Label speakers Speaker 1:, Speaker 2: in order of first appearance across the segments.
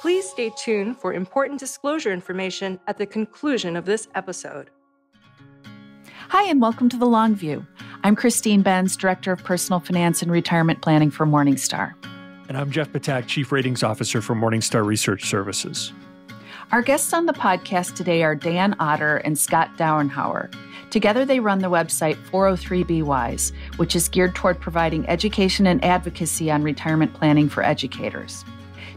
Speaker 1: Please stay tuned for important disclosure information at the conclusion of this episode.
Speaker 2: Hi, and welcome to The Long View. I'm Christine Benz, Director of Personal Finance and Retirement Planning for Morningstar.
Speaker 3: And I'm Jeff Patak, Chief Ratings Officer for Morningstar Research Services.
Speaker 2: Our guests on the podcast today are Dan Otter and Scott Dauenhauer. Together, they run the website 403 Wise, which is geared toward providing education and advocacy on retirement planning for educators.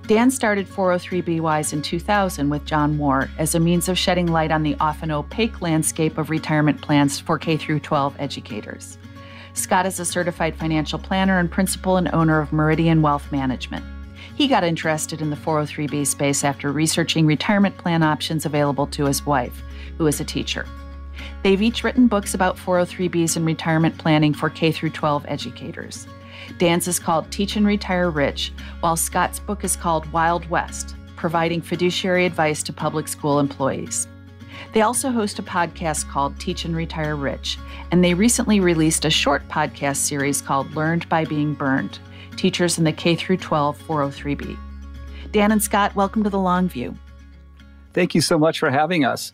Speaker 2: Dan started 403 Wise in 2000 with John Moore as a means of shedding light on the often opaque landscape of retirement plans for K-12 educators. Scott is a certified financial planner and principal and owner of Meridian Wealth Management. He got interested in the 403 space after researching retirement plan options available to his wife, who is a teacher. They've each written books about 403bs and retirement planning for K-12 educators. Dan's is called Teach and Retire Rich, while Scott's book is called Wild West, providing fiduciary advice to public school employees. They also host a podcast called Teach and Retire Rich, and they recently released a short podcast series called Learned by Being Burned, Teachers in the K-12 403b. Dan and Scott, welcome to The Long View.
Speaker 4: Thank you so much for having us.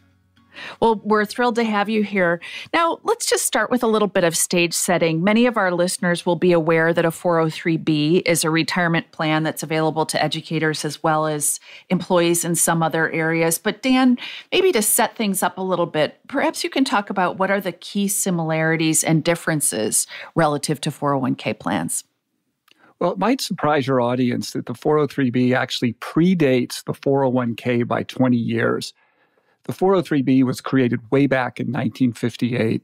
Speaker 2: Well, we're thrilled to have you here. Now, let's just start with a little bit of stage setting. Many of our listeners will be aware that a 403b is a retirement plan that's available to educators as well as employees in some other areas. But Dan, maybe to set things up a little bit, perhaps you can talk about what are the key similarities and differences relative to 401k plans.
Speaker 4: Well, it might surprise your audience that the 403b actually predates the 401k by 20 years. The 403b was created way back in 1958.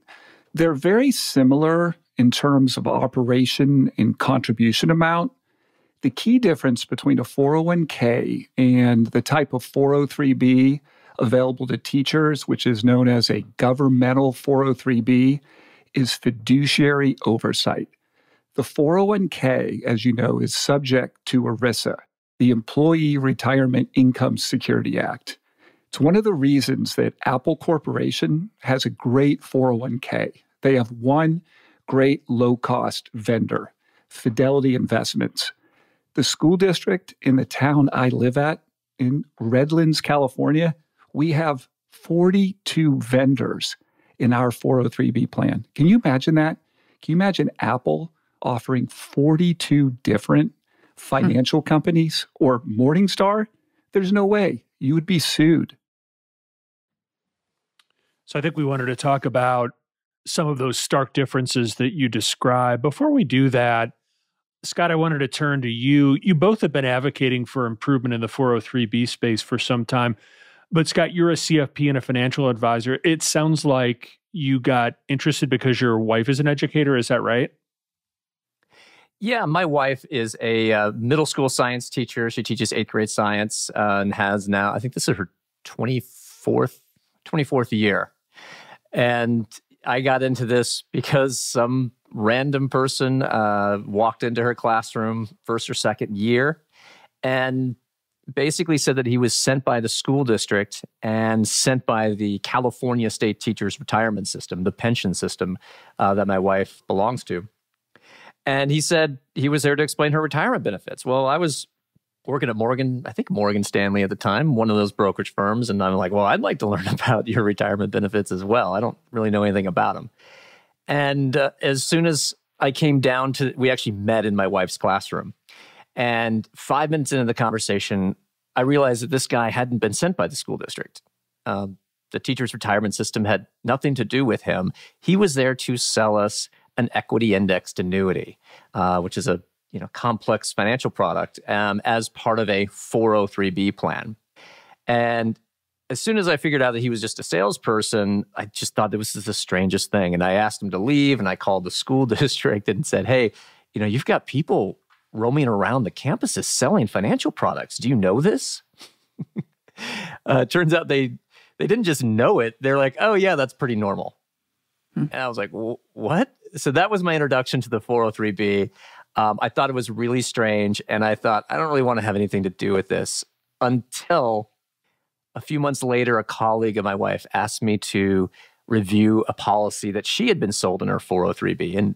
Speaker 4: They're very similar in terms of operation and contribution amount. The key difference between a 401k and the type of 403b available to teachers, which is known as a governmental 403b, is fiduciary oversight. The 401k, as you know, is subject to ERISA, the Employee Retirement Income Security Act. It's one of the reasons that Apple Corporation has a great 401k. They have one great low-cost vendor, Fidelity Investments. The school district in the town I live at, in Redlands, California, we have 42 vendors in our 403b plan. Can you imagine that? Can you imagine Apple offering 42 different financial companies or Morningstar? There's no way. You would be sued.
Speaker 3: So I think we wanted to talk about some of those stark differences that you described. Before we do that, Scott, I wanted to turn to you. You both have been advocating for improvement in the 403b space for some time. But Scott, you're a CFP and a financial advisor. It sounds like you got interested because your wife is an educator. Is that right?
Speaker 5: Yeah, my wife is a middle school science teacher. She teaches 8th grade science and has now, I think this is her 24th year. And I got into this because some random person walked into her classroom first or second year and basically said that he was sent by the school district and sent by the California State Teachers Retirement System, the pension system that my wife belongs to. And he said he was there to explain her retirement benefits. Well, I was working at Morgan Stanley at the time, one of those brokerage firms. And I'm like, well, I'd like to learn about your retirement benefits as well. I don't really know anything about them. And as soon as I came down to, we actually met in my wife's classroom. And 5 minutes into the conversation, I realized that this guy hadn't been sent by the school district. The teacher's retirement system had nothing to do with him. He was there to sell us an equity indexed annuity, which is a complex financial product as part of a 403b plan. And as soon as I figured out that he was just a salesperson, I just thought this was the strangest thing. And I asked him to leave, and I called the school district and said, hey, you've got people roaming around the campuses selling financial products. Do you know this? Turns out they didn't just know it. They're like, oh, yeah, that's pretty normal. And I was like, what? So that was my introduction to the 403b. I thought it was really strange, and I thought, I don't really want to have anything to do with this until a few months later, a colleague of my wife asked me to review a policy that she had been sold in her 403b. And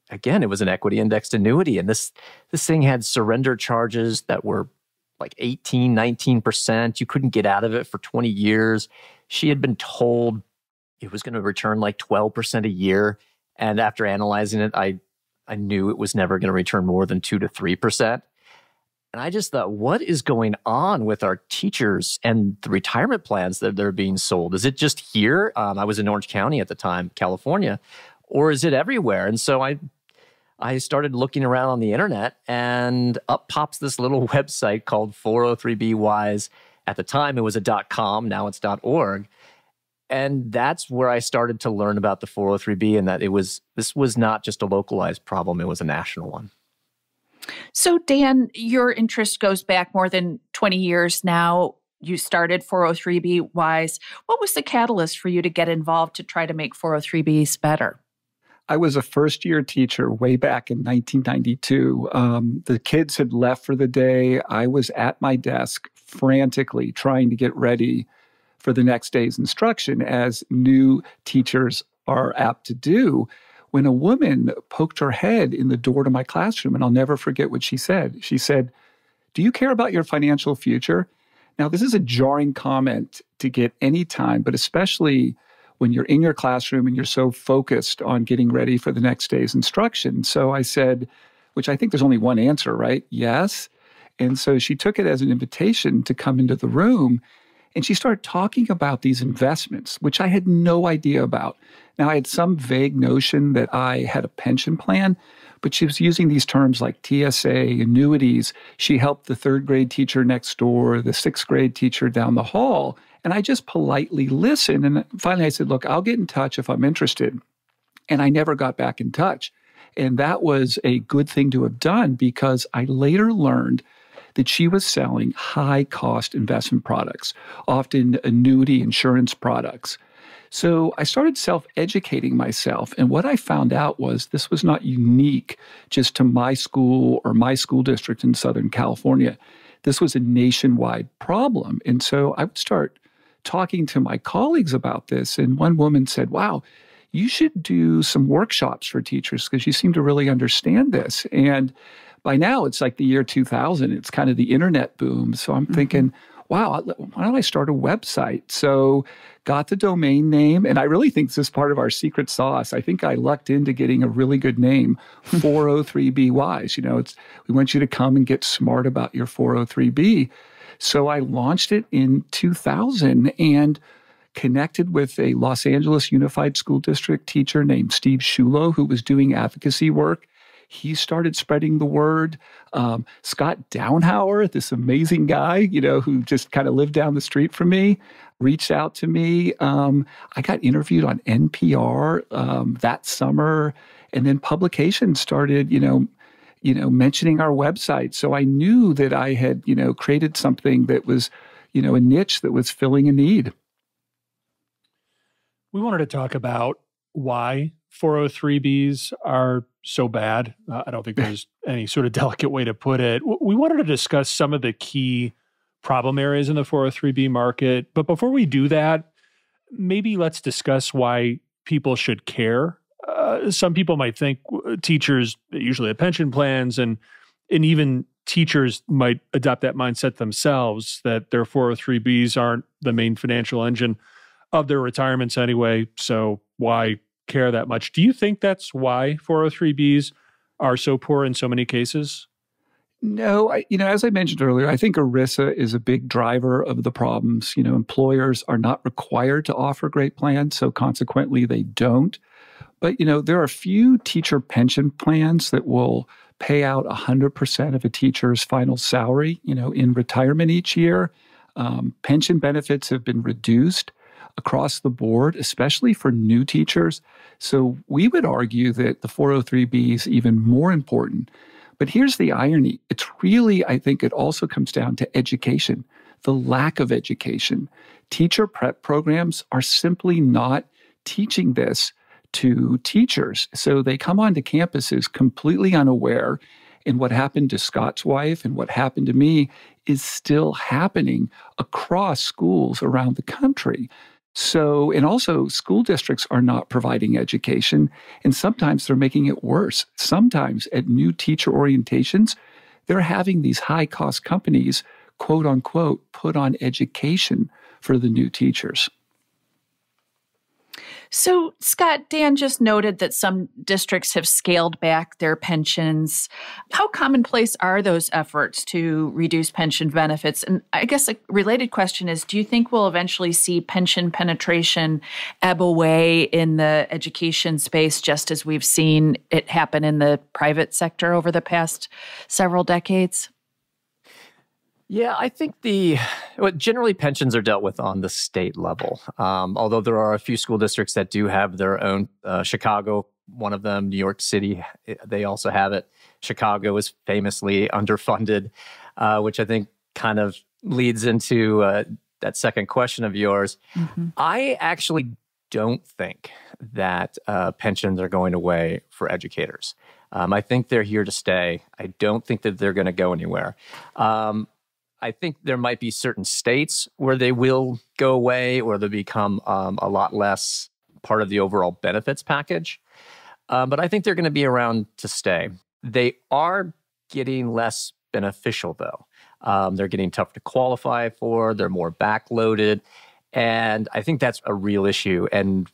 Speaker 5: again, it was an equity indexed annuity. And this thing had surrender charges that were like 18, 19%. You couldn't get out of it for 20 years. She had been told it was going to return like 12% a year. And after analyzing it, I knew it was never going to return more than 2 to 3%. And I just thought, what is going on with our teachers and the retirement plans that they're being sold? Is it just here? I was in Orange County at the time, California, or is it everywhere? And so I started looking around on the internet, and up pops this little website called 403B Wise. At the time, it was a .com. Now it's .org. And that's where I started to learn about the 403B, and that this was not just a localized problem, it was a national one.
Speaker 2: So, Dan, your interest goes back more than 20 years now. You started 403B Wise. What was the catalyst for you to get involved to try to make 403Bs better?
Speaker 4: I was a first-year teacher way back in 1992. The kids had left for the day. I was at my desk frantically trying to get ready for the next day's instruction, as new teachers are apt to do, when a woman poked her head in the door to my classroom, and I'll never forget what she said. She said, "Do you care about your financial future?" Now, this is a jarring comment to get any time, but especially when you're in your classroom and you're so focused on getting ready for the next day's instruction. So I said, which I think there's only one answer, right? Yes. And so she took it as an invitation to come into the room, and she started talking about these investments, which I had no idea about. Now, I had some vague notion that I had a pension plan, but she was using these terms like TSA, annuities. She helped the third grade teacher next door, the sixth grade teacher down the hall. And I just politely listened. And finally I said, look, I'll get in touch if I'm interested. And I never got back in touch. And that was a good thing to have done, because I later learned that she was selling high-cost investment products, often annuity insurance products. So I started self-educating myself, and what I found out was this was not unique just to my school or my school district in Southern California. This was a nationwide problem. And so I would start talking to my colleagues about this, and one woman said, wow, you should do some workshops for teachers because you seem to really understand this. And by now, it's like the year 2000. It's kind of the internet boom. So I'm thinking, wow, why don't I start a website? So got the domain name, and I really think this is part of our secret sauce. I think I lucked into getting a really good name, 403B Wise. You know, we want you to come and get smart about your 403B. So I launched it in 2000 and connected with a Los Angeles Unified School District teacher named Steve Shulo, who was doing advocacy work. He started spreading the word. Scott Dauenhauer, this amazing guy, you know, who just kind of lived down the street from me, reached out to me. I got interviewed on NPR that summer, and then publications started, mentioning our website. So I knew that I had, created something that was, a niche that was filling a need.
Speaker 3: We wanted to talk about why 403Bs are so bad. I don't think there's any sort of delicate way to put it. We wanted to discuss some of the key problem areas in the 403B market. But before we do that, maybe let's discuss why people should care. Some people might think teachers usually have pension plans, and even teachers might adopt that mindset themselves, that their 403Bs aren't the main financial engine of their retirements anyway. So why care that much? Do you think that's why 403Bs are so poor in so many cases?
Speaker 4: No, as I mentioned earlier, I think ERISA is a big driver of the problems. Employers are not required to offer great plans, so consequently they don't. But, there are a few teacher pension plans that will pay out 100% of a teacher's final salary, in retirement each year. Pension benefits have been reduced across the board, especially for new teachers. So we would argue that the 403B is even more important. But here's the irony. It's really, I think it also comes down to education, the lack of education. Teacher prep programs are simply not teaching this to teachers. So they come onto campuses completely unaware, and what happened to Scott's wife and what happened to me is still happening across schools around the country. So, and also school districts are not providing education, and sometimes they're making it worse. Sometimes at new teacher orientations, they're having these high-cost companies quote unquote, put on education for the new teachers.
Speaker 2: So, Scott, Dan just noted that some districts have scaled back their pensions. How commonplace are those efforts to reduce pension benefits? And I guess a related question is, do you think we'll eventually see pension penetration ebb away in the education space, just as we've seen it happen in the private sector over the past several decades?
Speaker 5: Yeah, I think generally pensions are dealt with on the state level. Although there are a few school districts that do have their own. Chicago, one of them, New York City, they also have it. Chicago is famously underfunded, which I think kind of leads into that second question of yours. Mm-hmm. I actually don't think that pensions are going away for educators. I think they're here to stay. I don't think that they're going to go anywhere. I think there might be certain states where they will go away or they'll become a lot less part of the overall benefits package. But I think they're going to be around to stay. They are getting less beneficial, though. They're getting tougher to qualify for. They're more backloaded. And I think that's a real issue. And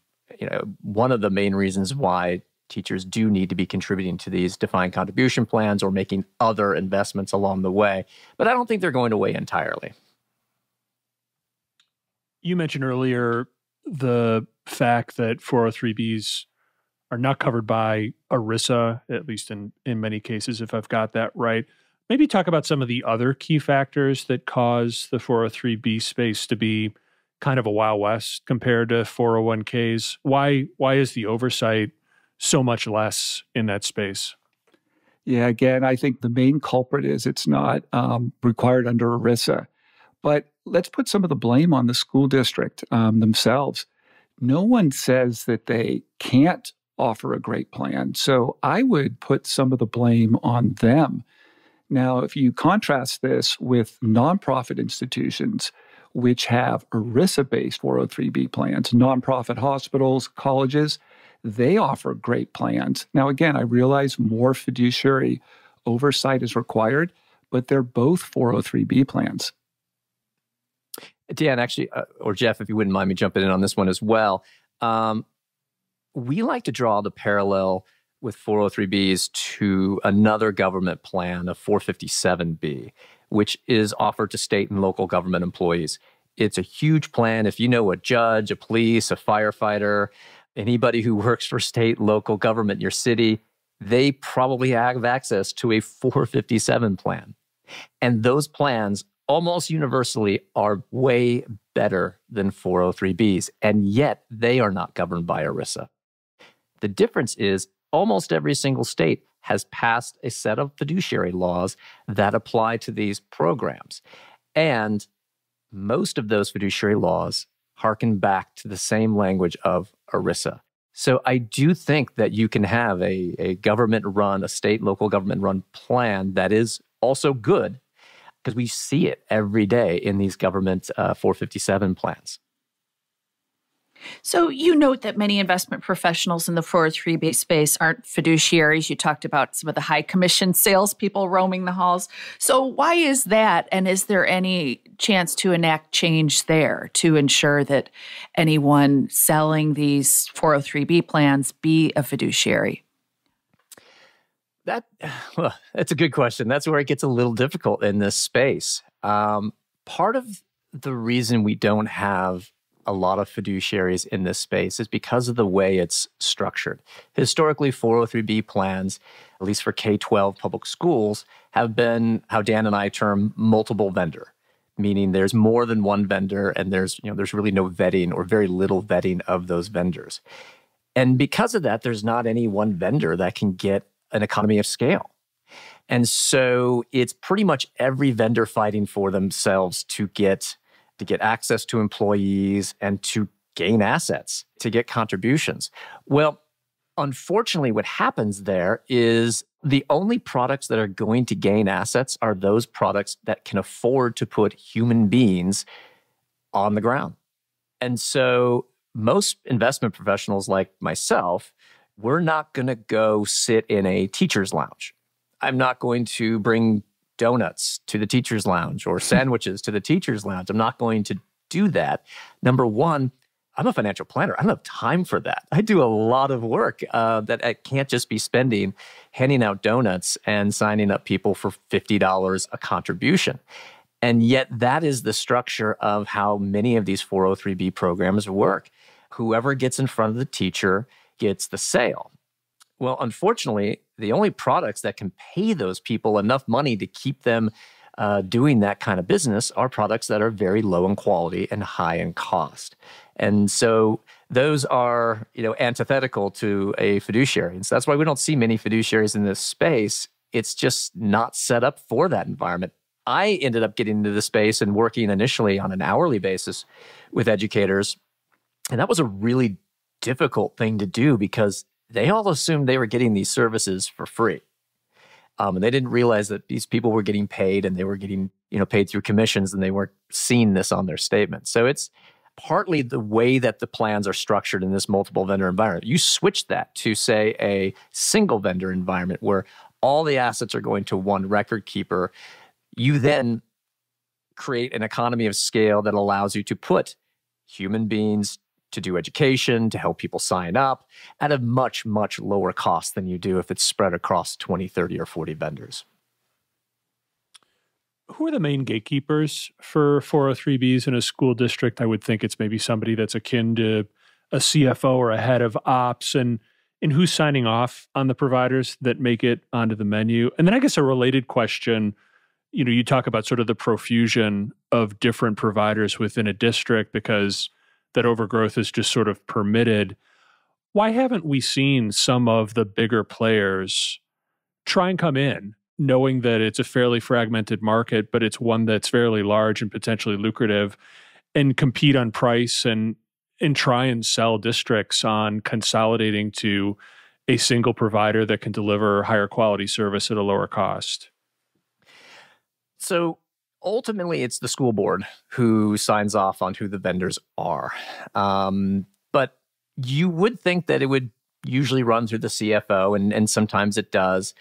Speaker 5: one of the main reasons why teachers do need to be contributing to these defined contribution plans or making other investments along the way. But I don't think they're going away entirely.
Speaker 3: You mentioned earlier the fact that 403Bs are not covered by ERISA, at least in many cases, if I've got that right. Maybe talk about some of the other key factors that cause the 403B space to be kind of a Wild West compared to 401ks. Why is the oversight so much less in that space?
Speaker 4: Yeah, again, I think the main culprit is it's not required under ERISA. But let's put some of the blame on the school district themselves. No one says that they can't offer a great plan. So I would put some of the blame on them. Now, if you contrast this with nonprofit institutions, which have ERISA-based 403B plans, nonprofit hospitals, colleges, they offer great plans. Now, again, I realize more fiduciary oversight is required, but they're both 403B plans.
Speaker 5: Dan, actually, or Jeff, if you wouldn't mind me jumping in on this one as well, we like to draw the parallel with 403Bs to another government plan, a 457B, which is offered to state and local government employees. It's a huge plan. If you know a judge, a police, a firefighter, anybody who works for state, local government in your city, they probably have access to a 457 plan. And those plans almost universally are way better than 403Bs, and yet they are not governed by ERISA. The difference is almost every single state has passed a set of fiduciary laws that apply to these programs. And most of those fiduciary laws harken back to the same language of ERISA. So I do think that you can have a government-run, a state, local government-run plan that is also good, because we see it every day in these government 457 plans.
Speaker 2: So you note that many investment professionals in the 403B space aren't fiduciaries. You talked about some of the high commission salespeople roaming the halls. So why is that? And is there any chance to enact change there to ensure that anyone selling these 403B plans be a fiduciary?
Speaker 5: That's a good question. That's where it gets a little difficult in this space. Part of the reason we don't have a lot of fiduciaries in this space is because of the way it's structured. Historically, 403B plans, at least for K-12 public schools, have been how Dan and I term multiple vendor, meaning there's more than one vendor and there's really no vetting or very little vetting of those vendors. And because of that, there's not any one vendor that can get an economy of scale. And so it's pretty much every vendor fighting for themselves to get access to employees and to gain assets, to get contributions. Well, unfortunately, what happens there is the only products that are going to gain assets are those products that can afford to put human beings on the ground. And so most investment professionals like myself, we're not going to go sit in a teacher's lounge. I'm not going to bring donuts to the teacher's lounge or sandwiches to the teacher's lounge. I'm not going to do that. Number one, I'm a financial planner. I don't have time for that. I do a lot of work that I can't just be spending handing out donuts and signing up people for $50 a contribution. And yet that is the structure of how many of these 403B programs work. Whoever gets in front of the teacher gets the sale. Well, unfortunately, the only products that can pay those people enough money to keep them doing that kind of business are products that are very low in quality and high in cost. And so those are, antithetical to a fiduciary. And so that's why we don't see many fiduciaries in this space. It's just not set up for that environment. I ended up getting into the space and working initially on an hourly basis with educators. And that was a really difficult thing to do because they all assumed they were getting these services for free. And they didn't realize that these people were getting paid and they were getting, paid through commissions, and they weren't seeing this on their statement. So it's partly the way that the plans are structured in this multiple vendor environment. You switch that to, say, a single vendor environment where all the assets are going to one record keeper. You then create an economy of scale that allows you to put human beings to do education, to help people sign up at a much, much lower cost than you do if it's spread across 20, 30, or 40 vendors.
Speaker 3: Who are the main gatekeepers for 403Bs in a school district? I would think it's maybe somebody that's akin to a CFO or a head of ops, and who's signing off on the providers that make it onto the menu. And then I guess a related question, you talk about sort of the profusion of different providers within a district because that overgrowth is just sort of permitted. Why haven't we seen some of the bigger players try and come in, knowing that it's a fairly fragmented market, but it's one that's fairly large and potentially lucrative, and compete on price and try and sell districts on consolidating to a single provider that can deliver higher quality service at a lower cost?
Speaker 5: So ultimately, it's the school board who signs off on who the vendors are. But you would think that it would usually run through the CFO, and sometimes it does.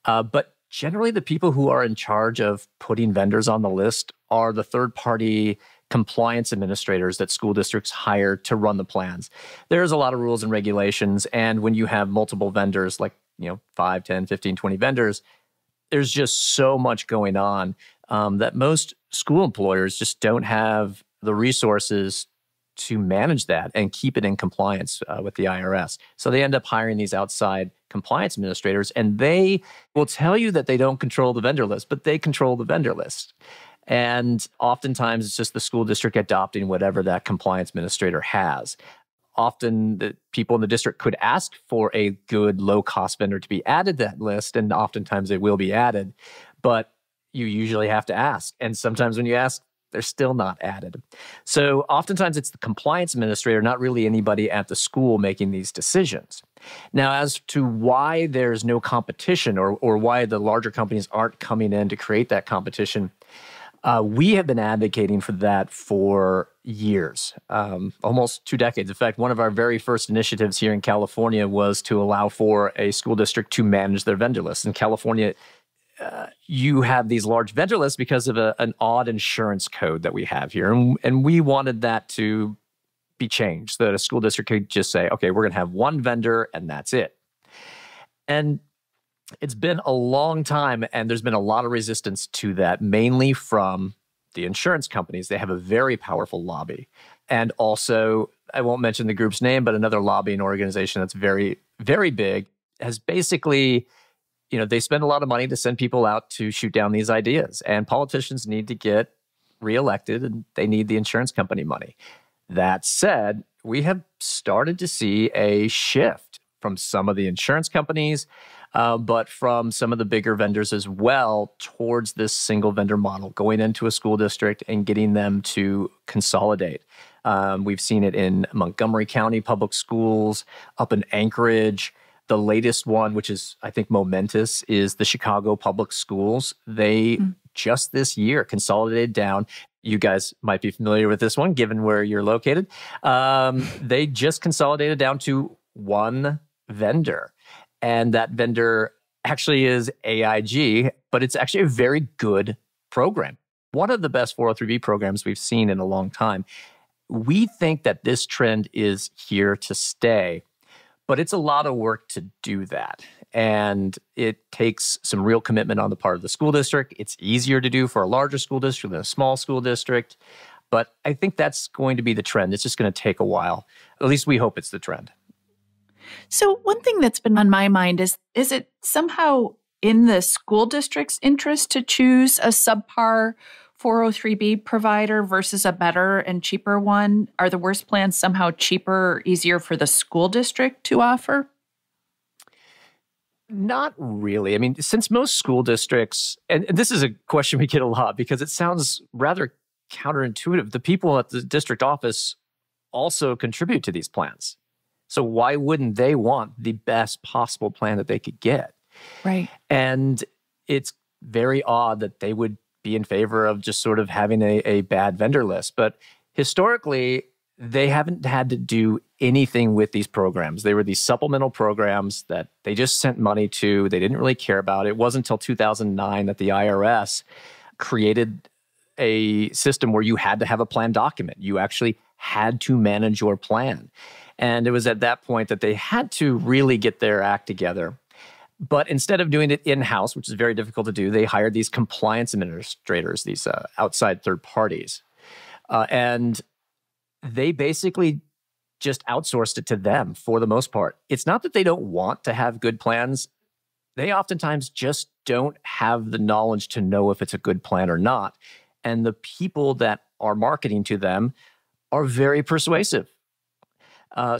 Speaker 5: But generally, the people who are in charge of putting vendors on the list are the third-party compliance administrators that school districts hire to run the plans. There's a lot of rules and regulations, and when you have multiple vendors, like 5, 10, 15, 20 vendors, there's just so much going on that most school employers just don't have the resources to manage that and keep it in compliance with the IRS. So they end up hiring these outside compliance administrators, and they will tell you that they don't control the vendor list, but they control the vendor list. And oftentimes it's just the school district adopting whatever that compliance administrator has. Often the people in the district could ask for a good low-cost vendor to be added to that list, and oftentimes they will be added, but you usually have to ask. And sometimes when you ask, they're still not added. So oftentimes it's the compliance administrator, not really anybody at the school making these decisions. Now, as to why there's no competition or why the larger companies aren't coming in to create that competition, we have been advocating for that for years, almost 2 decades. In fact, one of our very first initiatives here in California was to allow for a school district to manage their vendor list. In California, you have these large vendor lists because of an odd insurance code that we have here. And we wanted that to be changed so that a school district could just say, okay, we're going to have one vendor and that's it. And it's been a long time, and there's been a lot of resistance to that, mainly from the insurance companies. They have a very powerful lobby. And also, I won't mention the group's name, but another lobbying organization that's very, very big has basically, they spend a lot of money to send people out to shoot down these ideas. And politicians need to get reelected, and they need the insurance company money. That said, we have started to see a shift from some of the insurance companies, but from some of the bigger vendors as well towards this single vendor model, going into a school district and getting them to consolidate. We've seen it in Montgomery County Public Schools, up in Anchorage. The latest one, which is, I think, momentous, is the Chicago Public Schools. They just this year consolidated down. You guys might be familiar with this one, given where you're located. They just consolidated down to one vendor. And that vendor actually is AIG, but it's actually a very good program. One of the best 403b programs we've seen in a long time. We think that this trend is here to stay, but it's a lot of work to do that. And it takes some real commitment on the part of the school district. It's easier to do for a larger school district than a small school district. But I think that's going to be the trend. It's just going to take a while. At least we hope it's the trend.
Speaker 2: So one thing that's been on my mind is it somehow in the school district's interest to choose a subpar 403b provider versus a better and cheaper one? Are the worst plans somehow cheaper or easier for the school district to offer?
Speaker 5: Not really. I mean, since most school districts, and this is a question we get a lot because it sounds rather counterintuitive. The people at the district office also contribute to these plans. So why wouldn't they want the best possible plan that they could get?
Speaker 2: Right.
Speaker 5: And it's very odd that they would be in favor of just sort of having a bad vendor list. But historically, they haven't had to do anything with these programs. They were these supplemental programs that they just sent money to. They didn't really care about. It wasn't until 2009 that the IRS created a system where you had to have a plan document. You actually had to manage your plan. And it was at that point that they had to really get their act together. But instead of doing it in-house, which is very difficult to do, they hired these compliance administrators, these outside third parties. And they basically just outsourced it to them for the most part. It's not that they don't want to have good plans. They oftentimes just don't have the knowledge to know if it's a good plan or not. And the people that are marketing to them are very persuasive.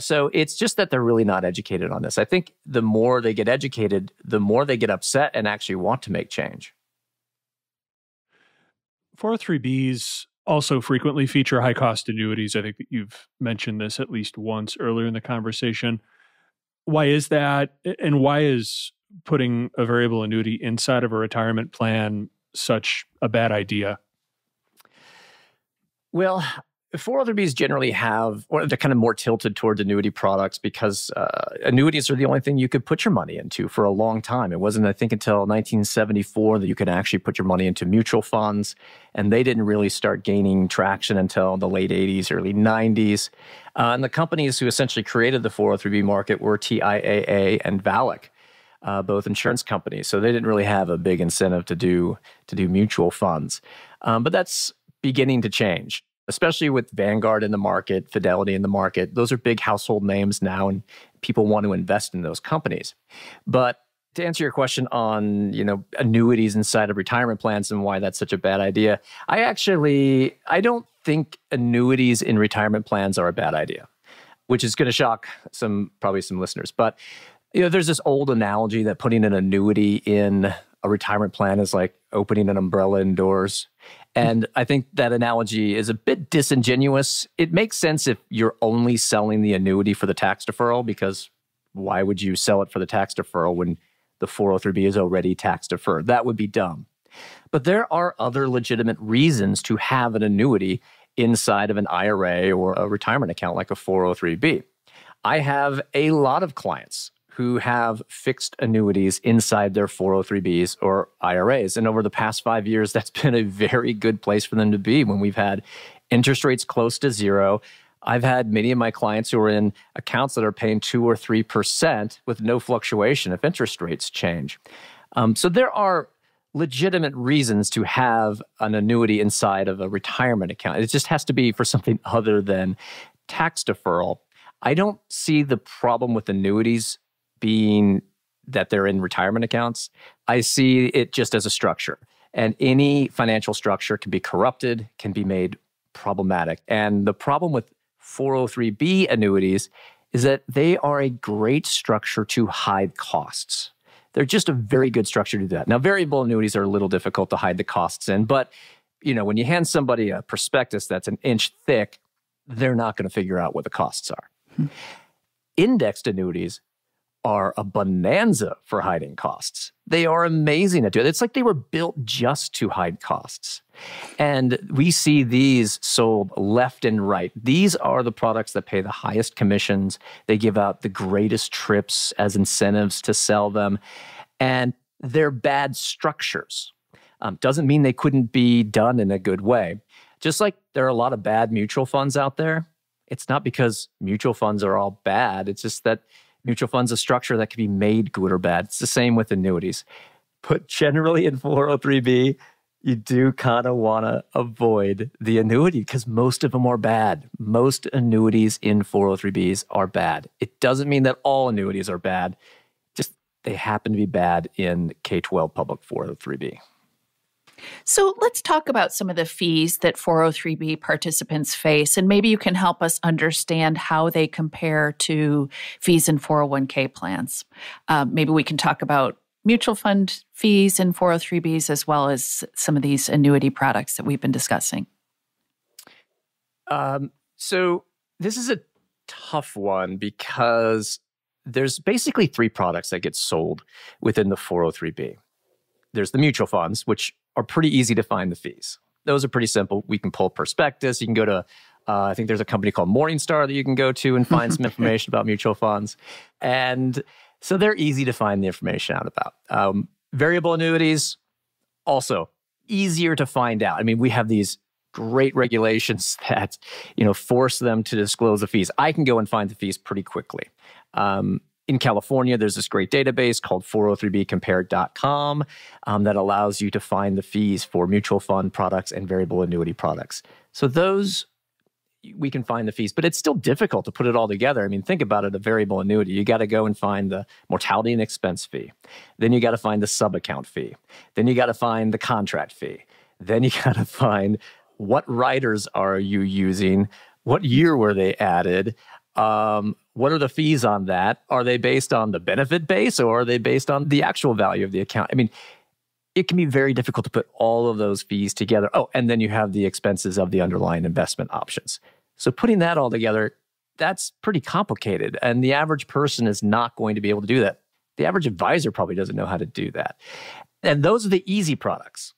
Speaker 5: So it's just that they're really not educated on this. I think the more they get educated, the more they get upset and actually want to make change.
Speaker 3: 403Bs also frequently feature high-cost annuities. I think that you've mentioned this at least once earlier in the conversation. Why is that? And why is putting a variable annuity inside of a retirement plan such a bad idea?
Speaker 5: Well, 403Bs generally have, or they're kind of more tilted towards annuity products because annuities are the only thing you could put your money into for a long time. It wasn't, I think, until 1974 that you could actually put your money into mutual funds, and they didn't really start gaining traction until the late 80s, early 90s. And the companies who essentially created the 403B market were TIAA and VALIC, both insurance companies. So they didn't really have a big incentive to do mutual funds. But that's beginning to change, especially with Vanguard in the market, Fidelity in the market. Those are big household names now, and people want to invest in those companies. But to answer your question on, annuities inside of retirement plans and why that's such a bad idea, I don't think annuities in retirement plans are a bad idea, which is going to shock probably some listeners. But there's this old analogy that putting an annuity in a retirement plan is like opening an umbrella indoors. And I think that analogy is a bit disingenuous. It makes sense if you're only selling the annuity for the tax deferral, because why would you sell it for the tax deferral when the 403B is already tax deferred? That would be dumb. But there are other legitimate reasons to have an annuity inside of an IRA or a retirement account like a 403B. I have a lot of clients who have fixed annuities inside their 403Bs or IRAs. And over the past 5 years, that's been a very good place for them to be when we've had interest rates close to zero. I've had many of my clients who are in accounts that are paying 2 or 3% with no fluctuation if interest rates change. So there are legitimate reasons to have an annuity inside of a retirement account. It just has to be for something other than tax deferral. I don't see the problem with annuities being that they're in retirement accounts. I see it just as a structure. And any financial structure can be corrupted, can be made problematic. And the problem with 403B annuities is that they are a great structure to hide costs. They're just a very good structure to do that. Now, variable annuities are a little difficult to hide the costs in, but when you hand somebody a prospectus that's an inch thick, they're not going to figure out what the costs are. Indexed annuities are a bonanza for hiding costs. They are amazing at doing it. It's like they were built just to hide costs. And we see these sold left and right. These are the products that pay the highest commissions. They give out the greatest trips as incentives to sell them. And they're bad structures. Doesn't mean they couldn't be done in a good way. Just like there are a lot of bad mutual funds out there, it's not because mutual funds are all bad. It's just that mutual funds are a structure that can be made good or bad. It's the same with annuities. But generally in 403b, you do kind of want to avoid the annuity because most of them are bad. Most annuities in 403bs are bad. It doesn't mean that all annuities are bad. Just they happen to be bad in K-12 public 403b.
Speaker 2: So let's talk about some of the fees that 403b participants face, and maybe you can help us understand how they compare to fees in 401k plans. Maybe we can talk about mutual fund fees in 403bs as well as some of these annuity products that we've been discussing.
Speaker 5: So this is a tough one because there's basically three products that get sold within the 403b. There's the mutual funds, which are pretty easy to find the fees. Those are pretty simple. We can pull prospectus. You can go to, I think there's a company called Morningstar that you can go to and find some information about mutual funds. And so they're easy to find the information out about. Variable annuities, also easier to find out. I mean, we have these great regulations that, force them to disclose the fees. I can go and find the fees pretty quickly. In California, there's this great database called 403bcompared.com that allows you to find the fees for mutual fund products and variable annuity products. So those, we can find the fees, but it's still difficult to put it all together. I mean, think about it, a variable annuity. You got to go and find the mortality and expense fee. Then you got to find the sub-account fee. Then you got to find the contract fee. Then you got to find what riders are you using? What year were they added? What are the fees on that? Are they based on the benefit base or are they based on the actual value of the account? I mean, it can be very difficult to put all of those fees together. Oh, and then you have the expenses of the underlying investment options. So putting that all together, that's pretty complicated. And the average person is not going to be able to do that. The average advisor probably doesn't know how to do that. And those are the easy products.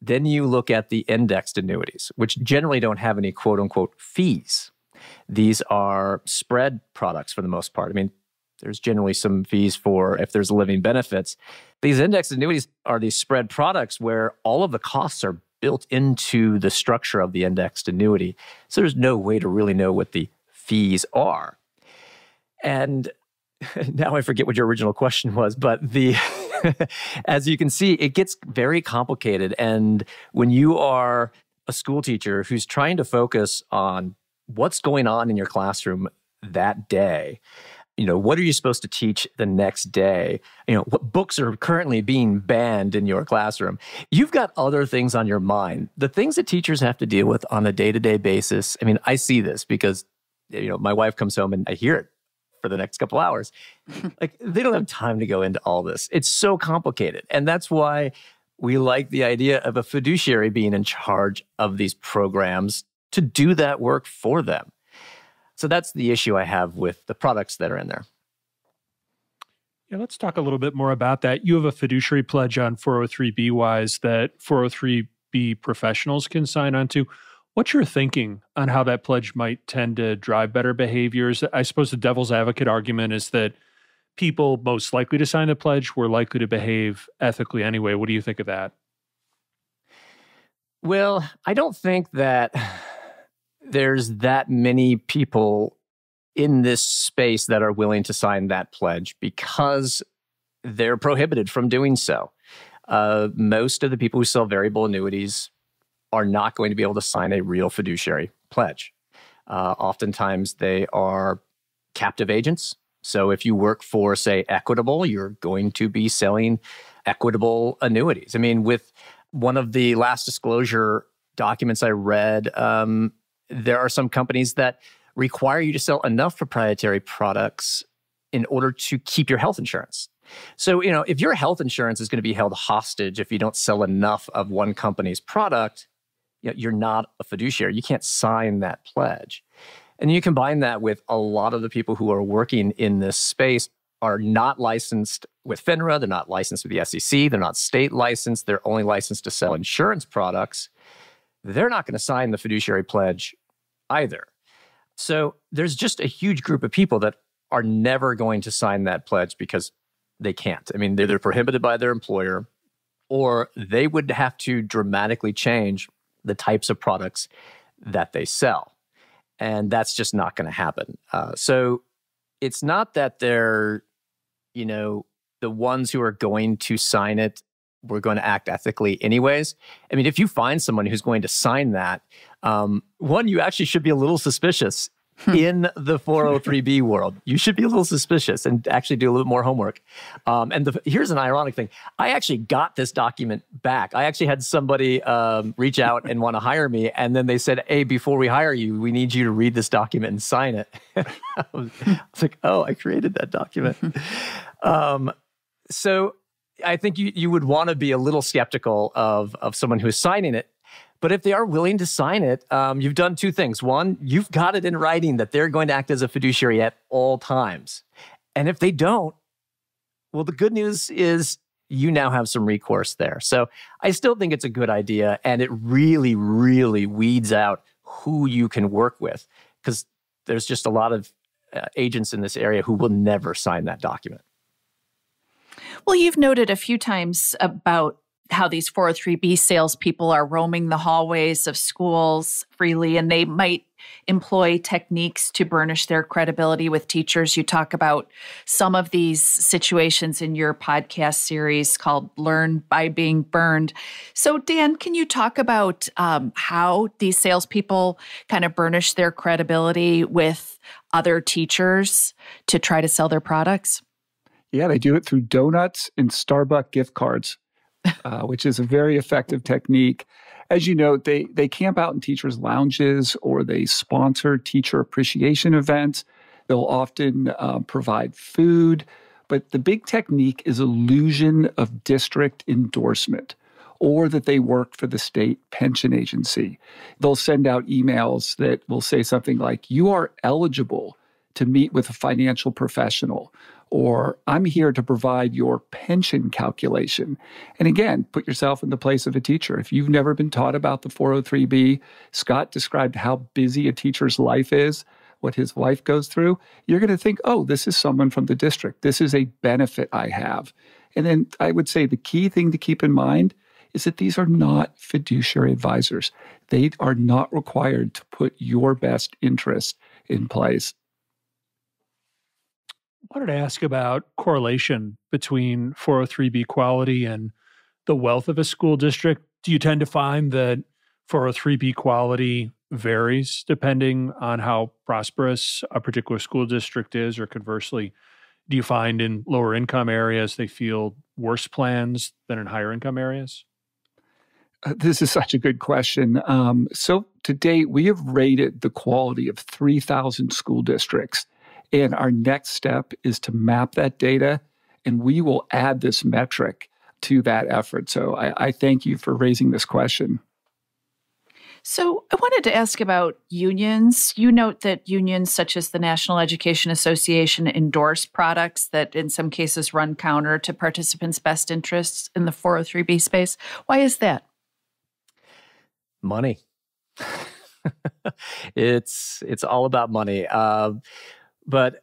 Speaker 5: Then you look at the indexed annuities, which generally don't have any quote unquote fees. These are spread products for the most part. I mean, there's generally some fees for if there's living benefits. These indexed annuities are these spread products where all of the costs are built into the structure of the indexed annuity. So there's no way to really know what the fees are. And now I forget what your original question was, but as you can see, it gets very complicated. And when you are a school teacher who's trying to focus on what's going on in your classroom that day, what are you supposed to teach the next day? What books are currently being banned in your classroom? You've got other things on your mind. The things that teachers have to deal with on a day-to-day basis. I mean, I see this because, my wife comes home and I hear it for the next couple hours. Like, they don't have time to go into all this. It's so complicated. And that's why we like the idea of a fiduciary being in charge of these programs to do that work for them. So that's the issue I have with the products that are in there.
Speaker 3: Yeah, let's talk a little bit more about that. You have a fiduciary pledge on 403b Wise that 403b professionals can sign on to. What's your thinking on how that pledge might tend to drive better behaviors? I suppose the devil's advocate argument is that people most likely to sign the pledge were likely to behave ethically anyway. What do you think of that?
Speaker 5: Well, I don't think that there's that many people in this space that are willing to sign that pledge because they're prohibited from doing so. Most of the people who sell variable annuities are not going to be able to sign a real fiduciary pledge. Oftentimes, they are captive agents. So if you work for, say, Equitable, you're going to be selling Equitable annuities. I mean, with one of the last disclosure documents I read, there are some companies that require you to sell enough proprietary products in order to keep your health insurance. So, if your health insurance is going to be held hostage if you don't sell enough of one company's product, you're not a fiduciary. You can't sign that pledge. And you combine that with a lot of the people who are working in this space are not licensed with FINRA. They're not licensed with the SEC. They're not state licensed. They're only licensed to sell insurance products. They're not going to sign the fiduciary pledge either. So there's just a huge group of people that are never going to sign that pledge because they can't. I mean, they're prohibited by their employer, or they would have to dramatically change the types of products that they sell. And that's just not going to happen. So it's not that they're, the ones who are going to sign it, we're going to act ethically anyways. I mean, if you find someone who's going to sign that, one, you actually should be a little suspicious in the 403B world. You should be a little suspicious and actually do a little more homework. Here's an ironic thing. I actually got this document back. I actually had somebody reach out and want to hire me. And then they said, hey, before we hire you, we need you to read this document and sign it. I was like, oh, I created that document. So I think you would want to be a little skeptical of someone who is signing it. But if they are willing to sign it, you've done two things. One, you've got it in writing that they're going to act as a fiduciary at all times. And if they don't, well, the good news is you now have some recourse there. So I still think it's a good idea. And it really, really weeds out who you can work with, because there's just a lot of agents in this area who will never sign that document.
Speaker 2: Well, you've noted a few times about how these 403B salespeople are roaming the hallways of schools freely, and they might employ techniques to burnish their credibility with teachers. You talk about some of these situations in your podcast series called Learn by Being Burned. So, Dan, can you talk about how these salespeople kind of burnish their credibility with other teachers to try to sell their products?
Speaker 4: Yeah, they do it through donuts and Starbucks gift cards. Which is a very effective technique. As you know, they camp out in teachers' lounges, or they sponsor teacher appreciation events. They'll often provide food. But the big technique is illusion of district endorsement, or that they work for the state pension agency. They'll send out emails that will say something like, you are eligible to meet with a financial professional, or I'm here to provide your pension calculation. And again, put yourself in the place of a teacher. If you've never been taught about the 403B, Scott described how busy a teacher's life is, what his wife goes through. You're going to think, oh, this is someone from the district. This is a benefit I have. And then I would say the key thing to keep in mind is that these are not fiduciary advisors. They are not required to put your best interest in place.
Speaker 3: I wanted to ask about correlation between 403B quality and the wealth of a school district. Do you tend to find that 403B quality varies depending on how prosperous a particular school district is, or conversely, do you find in lower income areas they field worse plans than in higher income areas?
Speaker 4: This is such a good question. So to date, we have rated the quality of 3,000 school districts. And our next step is to map that data, and we will add this metric to that effort. So I thank you for raising this question.
Speaker 2: So I wanted to ask about unions. You note that unions such as the National Education Association endorse products that in some cases run counter to participants' best interests in the 403B space. Why is that?
Speaker 5: Money. It's all about money. But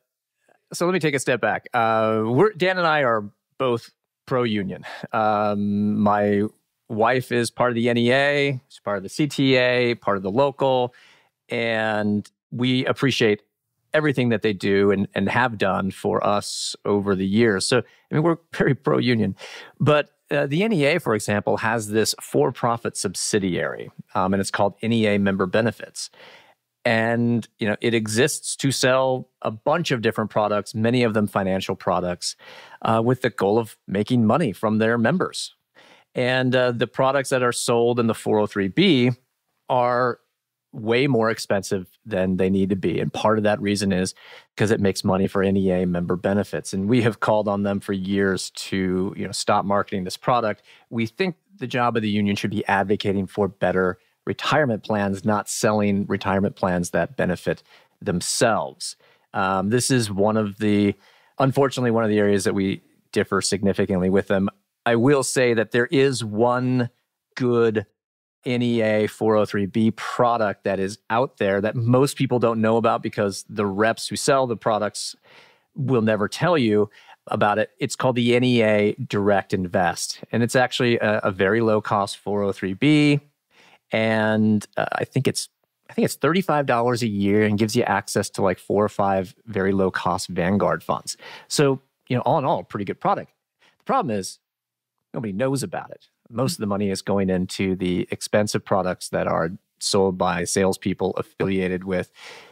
Speaker 5: so let me take a step back. Dan and I are both pro-union. My wife is part of the NEA, she's part of the CTA, part of the local, and we appreciate everything that they do and have done for us over the years. So, I mean, we're very pro-union. But the NEA, for example, has this for-profit subsidiary, and it's called NEA Member Benefits. And, it exists to sell a bunch of different products, many of them financial products, with the goal of making money from their members. And the products that are sold in the 403B are way more expensive than they need to be. And part of that reason is because it makes money for NEA member benefits. And we have called on them for years to, stop marketing this product. We think the job of the union should be advocating for better retirement plans, not selling retirement plans that benefit themselves. This is unfortunately, one of the areas that we differ significantly with them. I will say that there is one good NEA 403B product that is out there that most people don't know about because the reps who sell the products will never tell you. about it. It's called the NEA Direct Invest, and it's actually a very low cost 403b, and I think it's $35 a year and gives you access to like 4 or 5 very low cost Vanguard funds. So, all in all, a pretty good product. The problem is nobody knows about it. Most of the money is going into the expensive products that are sold by salespeople affiliated with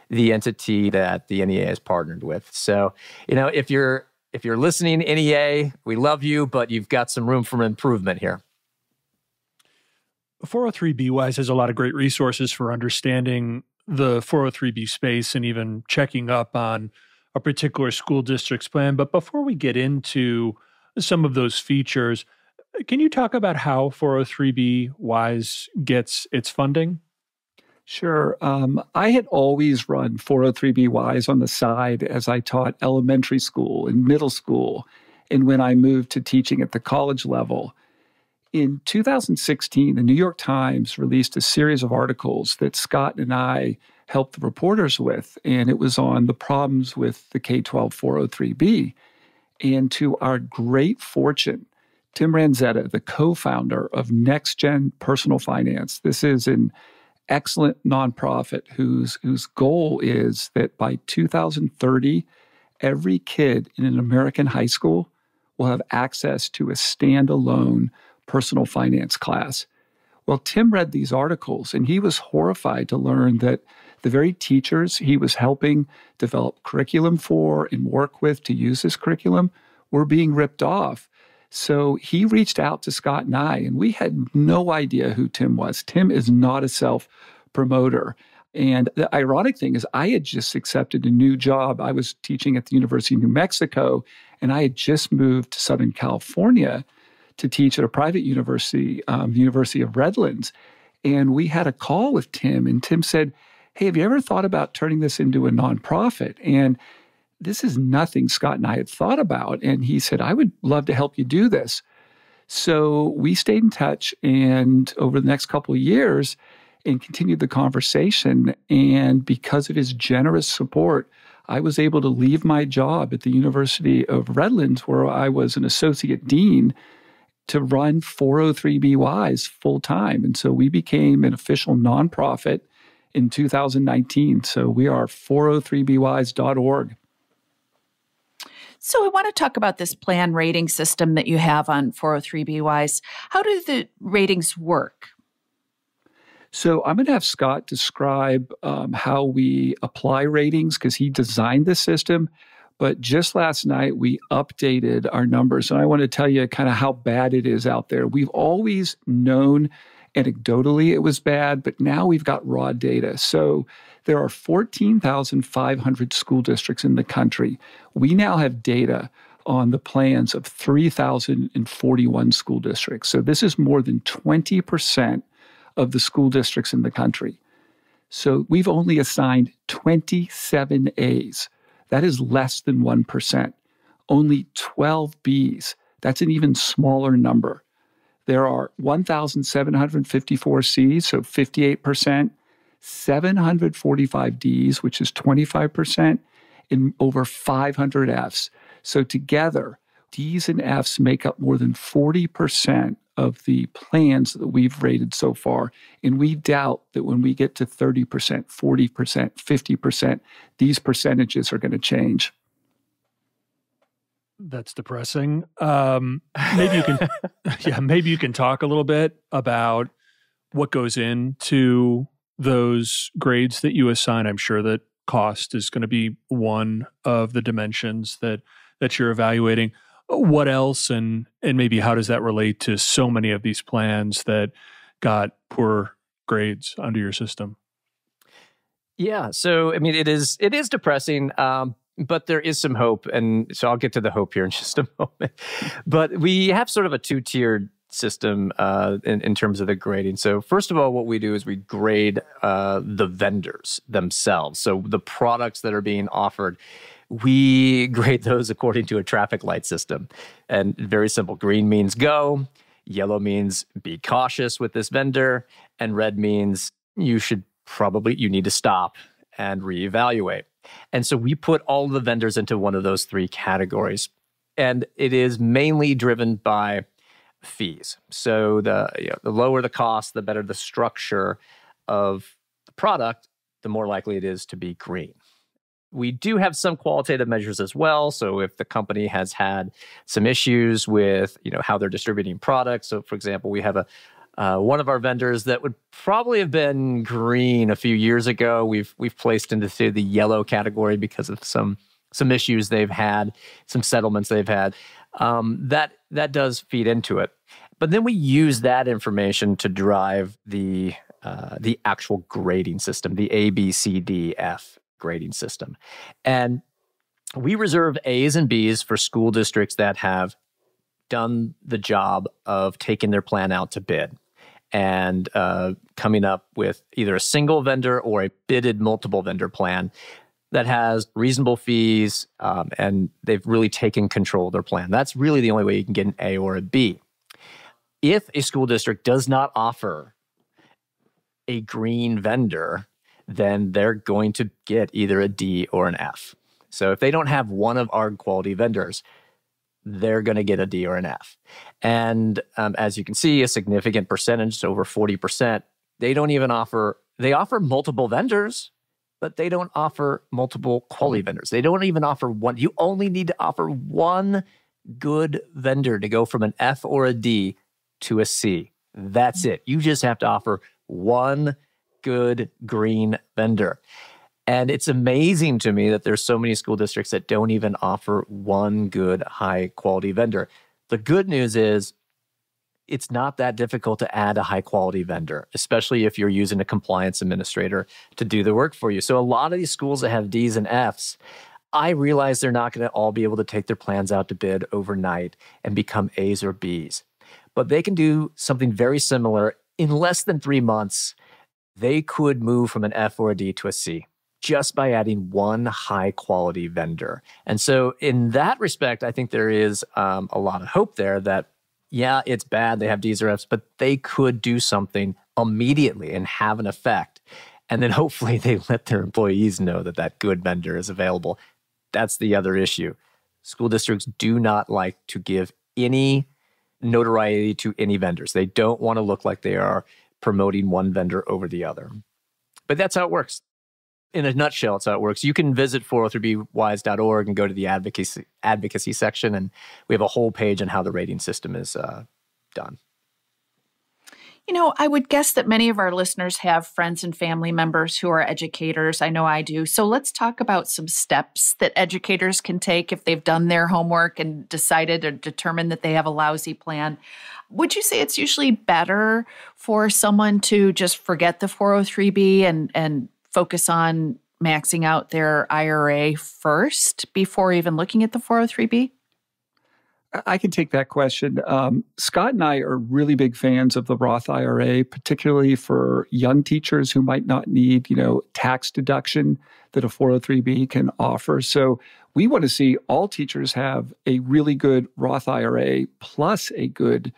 Speaker 5: the entity that the NEA is partnered with. So, if you're listening, NEA, we love you, but you've got some room for improvement here.
Speaker 3: 403b Wise has a lot of great resources for understanding the 403b space and even checking up on a particular school district's plan. But before we get into some of those features, can you talk about how 403b Wise gets its funding?
Speaker 4: Sure. I had always run 403b Wise on the side as I taught elementary school and middle school, and when I moved to teaching at the college level. In 2016, the New York Times released a series of articles that Scott and I helped the reporters with, and it was on the problems with the K-12 403b. And to our great fortune, Tim Ranzetta, the co-founder of Next Gen Personal Finance, this is an excellent nonprofit whose goal is that by 2030, every kid in an American high school will have access to a standalone personal finance class. Well, Tim read these articles and he was horrified to learn that the very teachers he was helping develop curriculum for and work with to use this curriculum were being ripped off. So he reached out to Scott and I, and we had no idea who Tim was. Tim is not a self-promoter. And the ironic thing is I had just accepted a new job. I was teaching at the University of New Mexico, and I had just moved to Southern California to teach at a private university, University of Redlands. And we had a call with Tim, and Tim said, "Hey, have you ever thought about turning this into a nonprofit?" And this is nothing Scott and I had thought about. And he said, "I would love to help you do this." So we stayed in touch and over the next couple of years and continued the conversation. And because of his generous support, I was able to leave my job at the University of Redlands, where I was an associate dean, to run 403b Wise full time. And so we became an official nonprofit in 2019. So we are 403bwise.org.
Speaker 2: So I want to talk about this plan rating system that you have on 403b Wise. How do the ratings work?
Speaker 4: So I'm going to have Scott describe how we apply ratings because he designed this system. But just last night, we updated our numbers. And I want to tell you kind of how bad it is out there. We've always known anecdotally it was bad, but now we've got raw data. So there are 14,500 school districts in the country. We now have data on the plans of 3,041 school districts. So this is more than 20% of the school districts in the country. So we've only assigned 27 A's. That is less than 1%. Only 12 B's. That's an even smaller number. There are 1,754 C's, so 58%, 745 D's, which is 25%, and over 500 F's. So together, D's and F's make up more than 40% of the plans that we've rated so far. And we doubt that when we get to 30%, 40%, 50%, these percentages are going to change.
Speaker 3: That's depressing. Maybe you can, maybe you can talk a little bit about what goes into those grades that you assign. I'm sure that cost is going to be one of the dimensions that you're evaluating. What else, and maybe how does that relate to so many of these plans that got poor grades under your system?
Speaker 5: Yeah, so I mean, it is depressing, but there is some hope, and so I'll get to the hope here in just a moment. But we have sort of a two-tiered system in terms of the grading. So first of all, what we do is we grade the vendors themselves. So the products that are being offered, we grade those according to a traffic light system. And very simple. Green means go, yellow means be cautious with this vendor, and red means you need to stop and reevaluate. And so we put all the vendors into one of those three categories. And it is mainly driven by fees. So the lower the cost, the better the structure of the product, the more likely it is to be green. We do have some qualitative measures as well. So if the company has had some issues with, how they're distributing products. So for example, we have one of our vendors that would probably have been green a few years ago. We've placed into the yellow category because of some issues they've had, some settlements they've had. That does feed into it. But then we use that information to drive the actual grading system, the A, B, C, D, F grading system. And we reserve A's and B's for school districts that have done the job of taking their plan out to bid and coming up with either a single vendor or a bidded multiple vendor plan that has reasonable fees, and they've really taken control of their plan. That's really the only way you can get an A or a B. If a school district does not offer a green vendor, then they're going to get either a D or an F. So if they don't have one of our quality vendors, they're going to get a D or an F. And as you can see, a significant percentage, over 40%, they offer multiple vendors, but they don't offer multiple quality vendors. They don't even offer one. You only need to offer one good vendor to go from an F or a D to a C. That's it. You just have to offer one good green vendor. And it's amazing to me that there's so many school districts that don't even offer one good high quality vendor. The good news is it's not that difficult to add a high quality vendor, especially if you're using a compliance administrator to do the work for you. So a lot of these schools that have D's and F's, I realize they're not going to all be able to take their plans out to bid overnight and become A's or B's. But they can do something very similar in less than 3 months. They could move from an F or a D to a C just by adding one high quality vendor. And so in that respect, I think there is a lot of hope there that, yeah, it's bad they have D's or F's, but they could do something immediately and have an effect. And then hopefully they let their employees know that that good vendor is available. That's the other issue. School districts do not like to give any notoriety to any vendors. They don't want to look like they are promoting one vendor over the other. But that's how it works. In a nutshell, it's how it works. You can visit 403bwise.org and go to the advocacy section, and we have a whole page on how the rating system is done.
Speaker 2: I would guess that many of our listeners have friends and family members who are educators. I know I do. So let's talk about some steps that educators can take if they've done their homework and decided or determined that they have a lousy plan. Would you say it's usually better for someone to just forget the 403B and focus on maxing out their IRA first before even looking at the 403B?
Speaker 4: I can take that question. Scott and I are really big fans of the Roth IRA, particularly for young teachers who might not need, tax deduction that a 403B can offer. So we want to see all teachers have a really good Roth IRA plus a good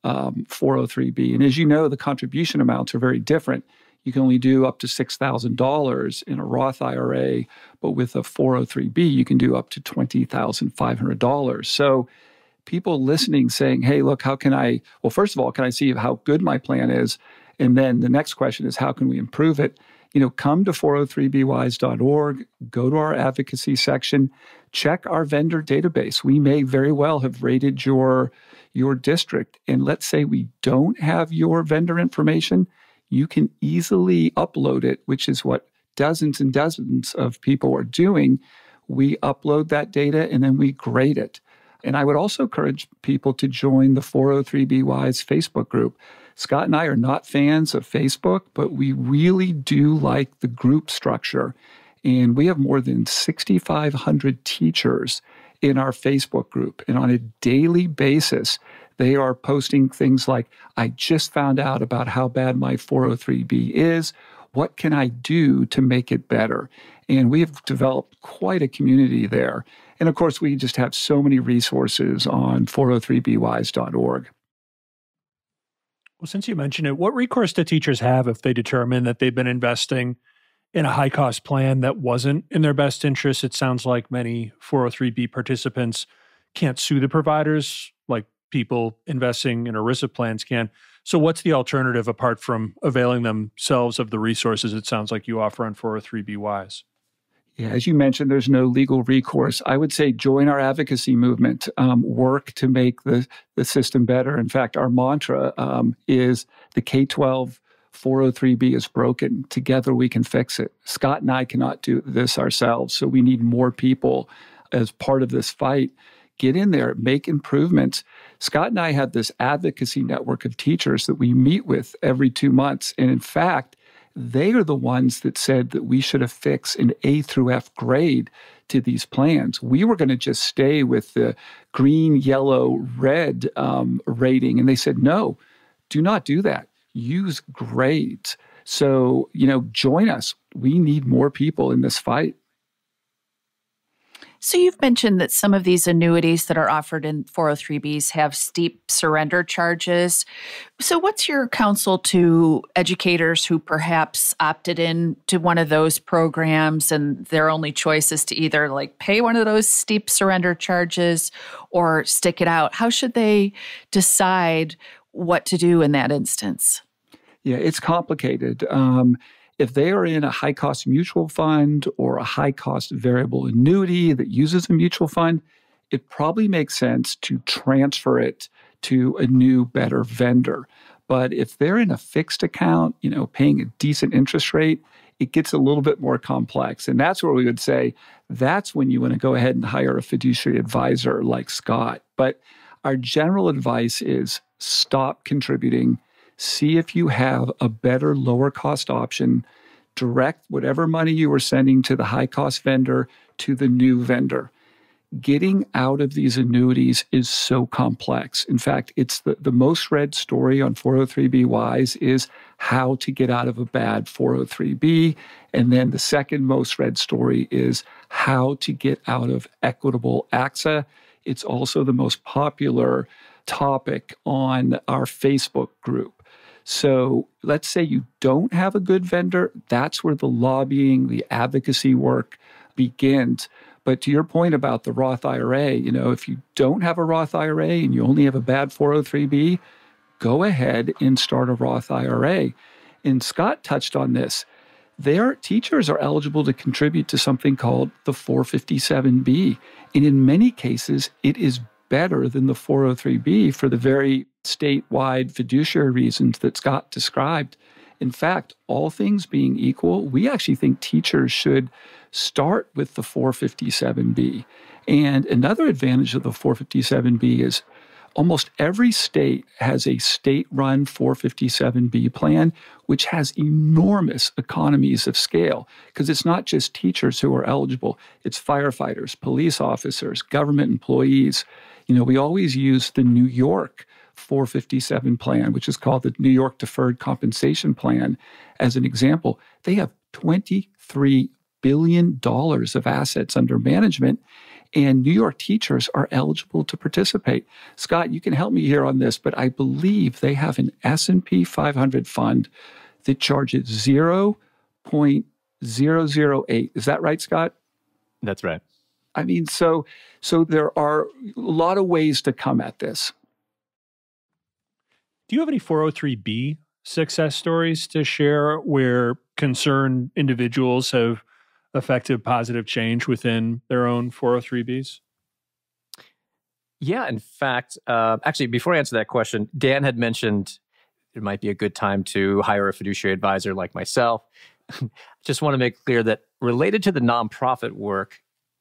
Speaker 4: 403B. And as you know, the contribution amounts are very different. You can only do up to $6,000 in a Roth IRA, but with a 403B, you can do up to $20,500. So people listening saying, hey, look, well, first of all, can I see how good my plan is? And then the next question is, how can we improve it? Come to 403bwise.org, go to our advocacy section, check our vendor database. We may very well have rated your district. And let's say we don't have your vendor information, you can easily upload it, which is what dozens and dozens of people are doing. We upload that data and then we grade it. And I would also encourage people to join the 403B Wise Facebook group. Scott and I are not fans of Facebook, but we really do like the group structure. And we have more than 6,500 teachers in our Facebook group. And on a daily basis, they are posting things like, I just found out about how bad my 403B is. What can I do to make it better? And we have developed quite a community there. And of course, we just have so many resources on 403bwise.org.
Speaker 3: Well, since you mentioned it, what recourse do teachers have if they determine that they've been investing in a high-cost plan that wasn't in their best interest? It sounds like many 403B participants can't sue the providers like people investing in ERISA plans can. So what's the alternative apart from availing themselves of the resources it sounds like you offer on 403(b)(y)s?
Speaker 4: Yeah, as you mentioned, there's no legal recourse. I would say join our advocacy movement, work to make the system better. In fact, our mantra is the K-12 403(b) is broken. Together we can fix it. Scott and I cannot do this ourselves, so we need more people as part of this fight. Get in there, make improvements. Scott and I have this advocacy network of teachers that we meet with every 2 months. And in fact, they are the ones that said that we should affix an A through F grade to these plans. We were going to just stay with the green, yellow, red rating. And they said, no, do not do that. Use grades. So, join us. We need more people in this fight.
Speaker 2: So you've mentioned that some of these annuities that are offered in 403(b)s have steep surrender charges. So what's your counsel to educators who perhaps opted in to one of those programs and their only choice is to either pay one of those steep surrender charges or stick it out? How should they decide what to do in that instance?
Speaker 4: Yeah, it's complicated. If they are in a high-cost mutual fund or a high-cost variable annuity that uses a mutual fund, it probably makes sense to transfer it to a new, better vendor. But if they're in a fixed account, paying a decent interest rate, it gets a little bit more complex. And that's where we would say that's when you want to go ahead and hire a fiduciary advisor like Scott. But our general advice is stop contributing. See if you have a better, lower-cost option. Direct whatever money you were sending to the high-cost vendor to the new vendor. Getting out of these annuities is so complex. In fact, it's the most read story on 403(b)(y)s is how to get out of a bad 403(b). And then the second most read story is how to get out of equitable AXA. It's also the most popular topic on our Facebook group. So let's say you don't have a good vendor. That's where the lobbying, the advocacy work begins. But to your point about the Roth IRA, if you don't have a Roth IRA and you only have a bad 403(b), go ahead and start a Roth IRA. And Scott touched on this. Their teachers are eligible to contribute to something called the 457(b). And in many cases, it is better than the 403(b) for the very statewide fiduciary reasons that Scott described. In fact, all things being equal, we actually think teachers should start with the 457(b). And another advantage of the 457(b) is almost every state has a state-run 457(b) plan, which has enormous economies of scale because it's not just teachers who are eligible. It's firefighters, police officers, government employees. We always use the New York 457 plan, which is called the New York Deferred Compensation Plan, as an example. They have $23 billion of assets under management, and New York teachers are eligible to participate. Scott, you can help me here on this, but I believe they have an S&P 500 fund that charges 0.008. Is that right, Scott?
Speaker 5: That's right.
Speaker 4: I mean, so there are a lot of ways to come at this.
Speaker 3: Do you have any 403(b) success stories to share where concerned individuals have affected positive change within their own 403(b)s?
Speaker 5: Yeah, in fact, actually, before I answer that question, Dan had mentioned it might be a good time to hire a fiduciary advisor like myself. Just want to make clear that related to the nonprofit work,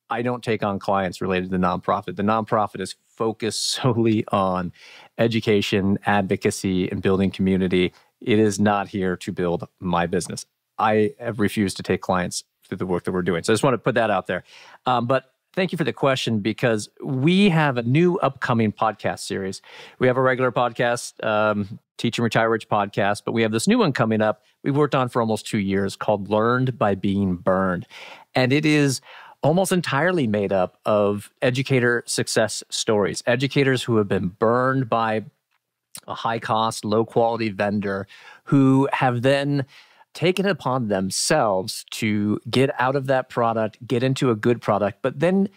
Speaker 5: I don't take on clients related to the nonprofit. The nonprofit is focused solely on education, advocacy, and building community. It is not here to build my business. I have refused to take clients through the work that we're doing. So I just want to put that out there. But thank you for the question because we have a new upcoming podcast series. We have a regular podcast, Teach and Retire Rich podcast, but we have this new one coming up we've worked on for almost 2 years called Learned by Being Burned. And it is almost entirely made up of educator success stories, educators who have been burned by a high-cost, low-quality vendor who have then taken it upon themselves to get out of that product, get into a good product, but then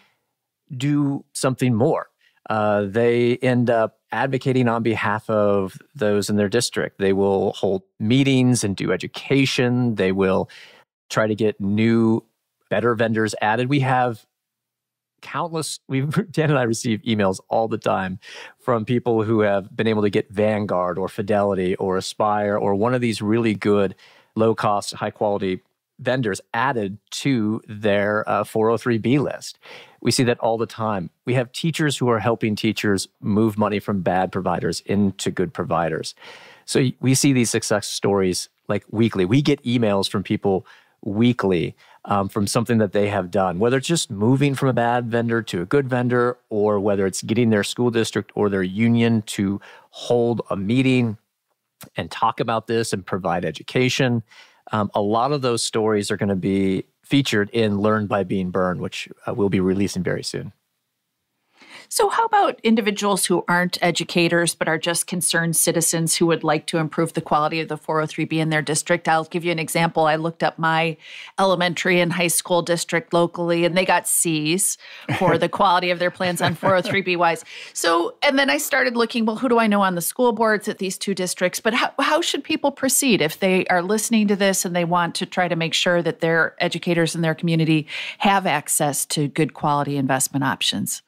Speaker 5: do something more. They end up advocating on behalf of those in their district. They will hold meetings and do education. They will try to get new, better vendors added. We have Dan and I receive emails all the time from people who have been able to get Vanguard or Fidelity or Aspire or one of these really good, low-cost, high-quality vendors added to their 403B list. We see that all the time. We have teachers who are helping teachers move money from bad providers into good providers. So we see these success stories like weekly. We get emails from people weekly from something that they have done, whether it's just moving from a bad vendor to a good vendor, or whether it's getting their school district or their union to hold a meeting and talk about this and provide education. A lot of those stories are going to be featured in Learn by Being Burned, which we'll be releasing very soon.
Speaker 2: So how about individuals who aren't educators but are just concerned citizens who would like to improve the quality of the 403B in their district? I'll give you an example. I looked up my elementary and high school district locally, and they got C's for the quality of their plans on 403B wise. So, and then I started looking, well, who do I know on the school boards at these two districts? But how should people proceed if they are listening to this and they want to try to make sure that their educators in their community have access to good quality investment options?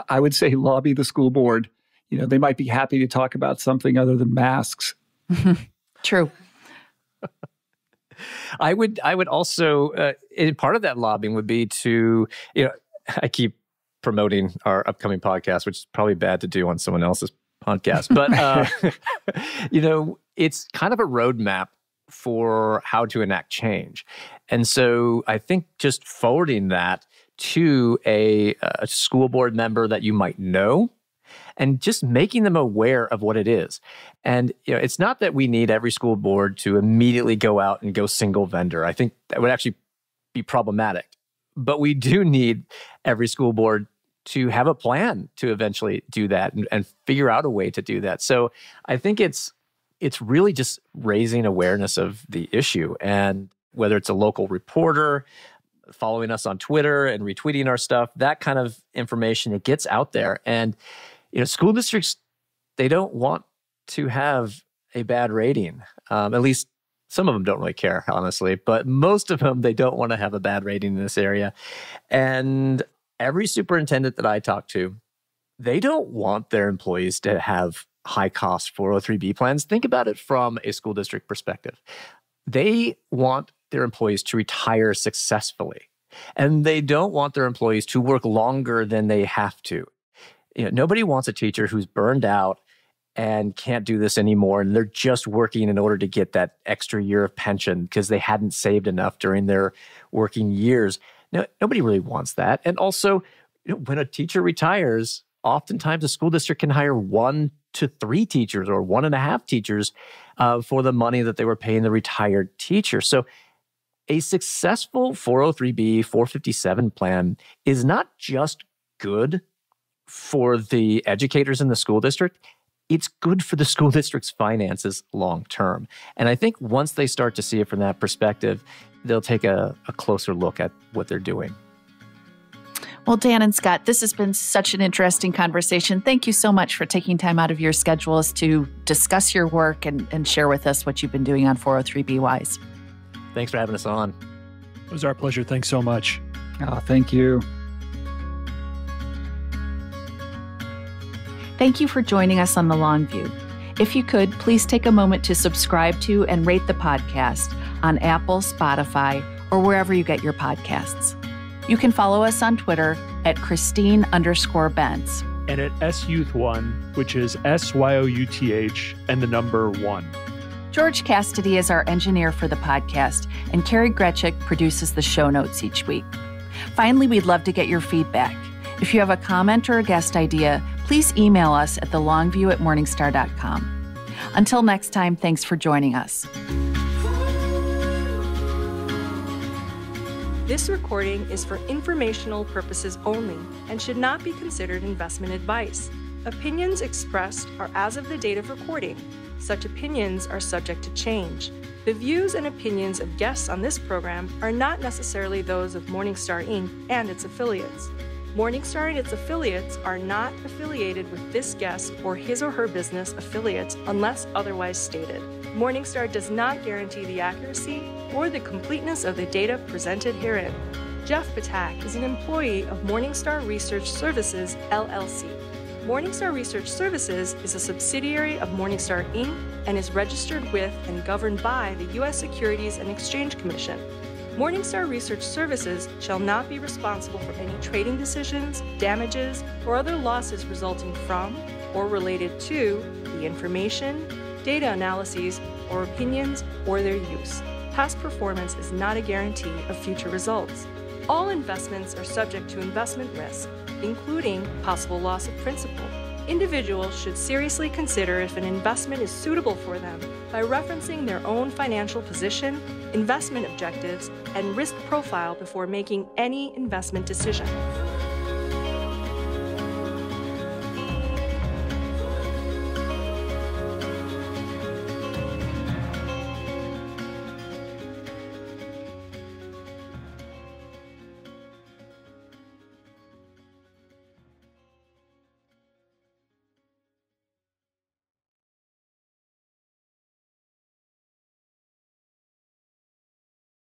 Speaker 4: I would say lobby the school board. You know, they might be happy to talk about something other than masks.
Speaker 2: True.
Speaker 5: I would also, part of that lobbying would be to, I keep promoting our upcoming podcast, which is probably bad to do on someone else's podcast. But, it's kind of a roadmap for how to enact change. And so I think just forwarding that to a school board member that you might know and just making them aware of what it is. And it's not that we need every school board to immediately go out and go single vendor. I think that would actually be problematic. But we do need every school board to have a plan to eventually do that and figure out a way to do that. So I think it's really just raising awareness of the issue. And whether it's a local reporter, following us on Twitter and retweeting our stuff, that kind of information, it gets out there. And, school districts, they don't want to have a bad rating. At least some of them don't really care, honestly, but most of them, they don't want to have a bad rating in this area. And every superintendent that I talk to, they don't want their employees to have high-cost 403B plans. Think about it from a school district perspective. They want their employees to retire successfully, and they don't want their employees to work longer than they have to. Nobody wants a teacher who's burned out and can't do this anymore, and they're just working in order to get that extra year of pension because they hadn't saved enough during their working years. No, nobody really wants that. And also, when a teacher retires, oftentimes a school district can hire 1 to 3 teachers or 1.5 teachers for the money that they were paying the retired teacher. So a successful 403B, 457 plan is not just good for the educators in the school district, it's good for the school district's finances long term. And I think once they start to see it from that perspective, they'll take a closer look at what they're doing.
Speaker 2: Well, Dan and Scott, this has been such an interesting conversation. Thank you so much for taking time out of your schedules to discuss your work and share with us what you've been doing on 403B Wise.
Speaker 5: Thanks for having us on.
Speaker 3: It was our pleasure. Thanks so much.
Speaker 4: Thank you.
Speaker 2: Thank you for joining us on The Long View. If you could, please take a moment to subscribe to and rate the podcast on Apple, Spotify, or wherever you get your podcasts. You can follow us on Twitter at Christine_Benz.
Speaker 3: And at SYouth1, which is SYOUTH and the number 1.
Speaker 2: George Cassidy is our engineer for the podcast, and Carrie Gretchick produces the show notes each week. Finally, we'd love to get your feedback. If you have a comment or a guest idea, please email us at thelongview@morningstar.com. Until next time, thanks for joining us.
Speaker 1: This recording is for informational purposes only and should not be considered investment advice. Opinions expressed are as of the date of recording. Such opinions are subject to change. The views and opinions of guests on this program are not necessarily those of Morningstar Inc. and its affiliates. Morningstar and its affiliates are not affiliated with this guest or his or her business affiliates unless otherwise stated. Morningstar does not guarantee the accuracy or the completeness of the data presented herein. Jeff Patak is an employee of Morningstar Research Services, LLC. Morningstar Research Services is a subsidiary of Morningstar, Inc. and is registered with and governed by the U.S. Securities and Exchange Commission. Morningstar Research Services shall not be responsible for any trading decisions, damages, or other losses resulting from or related to the information, data analyses, or opinions, or their use. Past performance is not a guarantee of future results. All investments are subject to investment risk, including possible loss of principal. Individuals should seriously consider if an investment is suitable for them by referencing their own financial position, investment objectives, and risk profile before making any investment decision.